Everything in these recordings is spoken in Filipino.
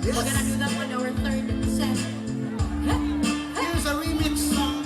We're gonna do that on our third set. Here's a remix song.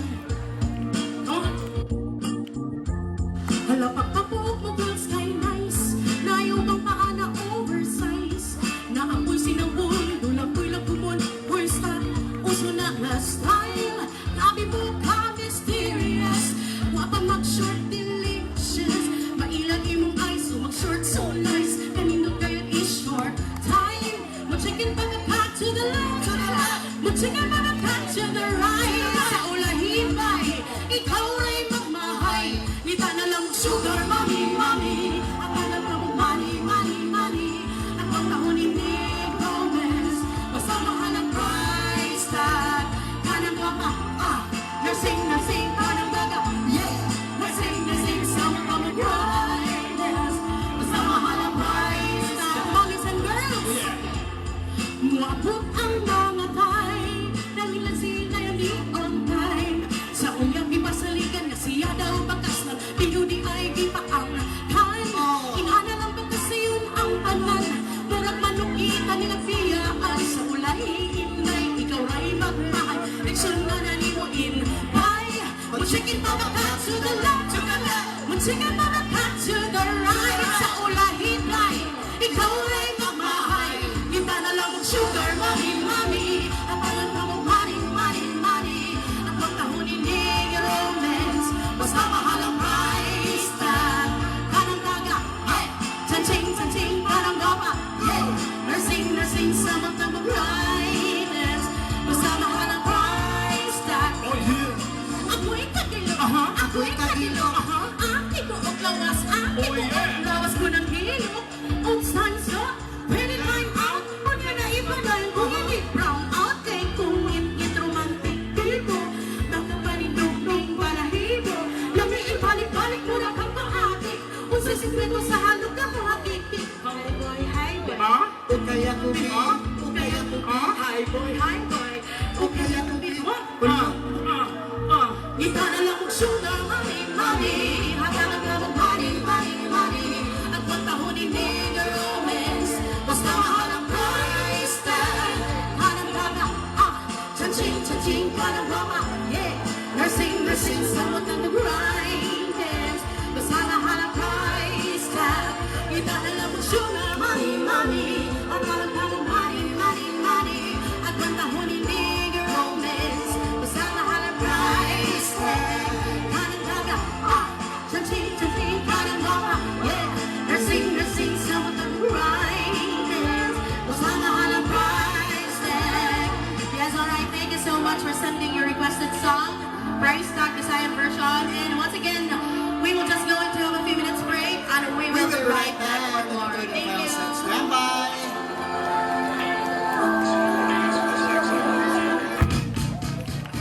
Hala pagkapuok mo girls kay nice. Nayo kang paa na oversize. Na ako'y sinawon, dulapoy lagumon. First time, uso na nga style. Labi mo ka mysterious. Wapa mag-short delicious. Mailag imong eyes, so mag-short so nice. Kanino kayo is short time. Mag-chicken pa ka to the left, to the left. Mag-chicken pa ka to the right. Sa ulahin ba'y ikaw rin magmahay. Nita na lang sugar mommy, mommy. Akala mo money, money, money. Ang pagtahon hindi romance. Basta mahal ang price tag. Kanang papa, nursing, nursing, kanang baga. Yeah, nursing, sa mga mag-brightness. Basta mahal ang price tag. Boys and girls, muabot ang mga tay. Dahil lang sila yung di on time. Sa unyang ipasaligan na siya daw bakas ng pinudi ay gipaang kan. Inana lang ba kasi yun ang tanan. Murag manukita nila piyaan. Sa ulay inay, ikaw ay magmahal. Leksyon na nanimuin. Bye! Munsikin pa baka to the left, to the left. Munsikin pa baka to the right. Sa ulay inay, ikaw ay magmahal. Kita na lang mong sugar, mommy, mommy. Ang pangan pa mong money, money, money. Ang pagtahon hindi romance. Basta mahal ang price tag. Kanang taga, yeah. Chansing, chansing, kanang gapa, yeah. Nursing, nursing, sa mga mag-brightness. Basta mahal ang price tag. Oh yeah. Ako'y kagilo, Ako'y kagilo. Aki ko og lawas, aki ko og lawas ko ng hilo. Og sansa, pwede time out. Huwag ka na ipagal kung hindi brown out. Kay kung it romantic dito. Nakapanindog ng balahibo. Lami ibalik-balik mo na kang paatik. Kung sa sikreto sa halog ka mo hakikik. Hi boy, hi boy. Ukaya kubi. Ukaya kubi. Hi boy, hi boy. Ukaya kubi. Ita na lang kong sugar, money, money. Hanggang ang money, money, money. At pagtahon hindi na romance. Basta mahal ang price tag. Hanang gaga, chansing, chansing, kanang wama, yeah. Nursing, nursing, sa mga nag-grinders. Basta mahal ang price tag. Ita na lang kong sugar, money, money. Hanggang ang money, money, money. At pagtahon hindi na romance. Basta mahal ang price tag. Kanang gaga, chansing, chansing, kanang wama, yeah. Nursing, nursing, sa mga grinders. Basta mahal ang price tag. Yes, alright. Thank you so much for sending your requested song, Price Tag Visayan version. And once again, we will just go into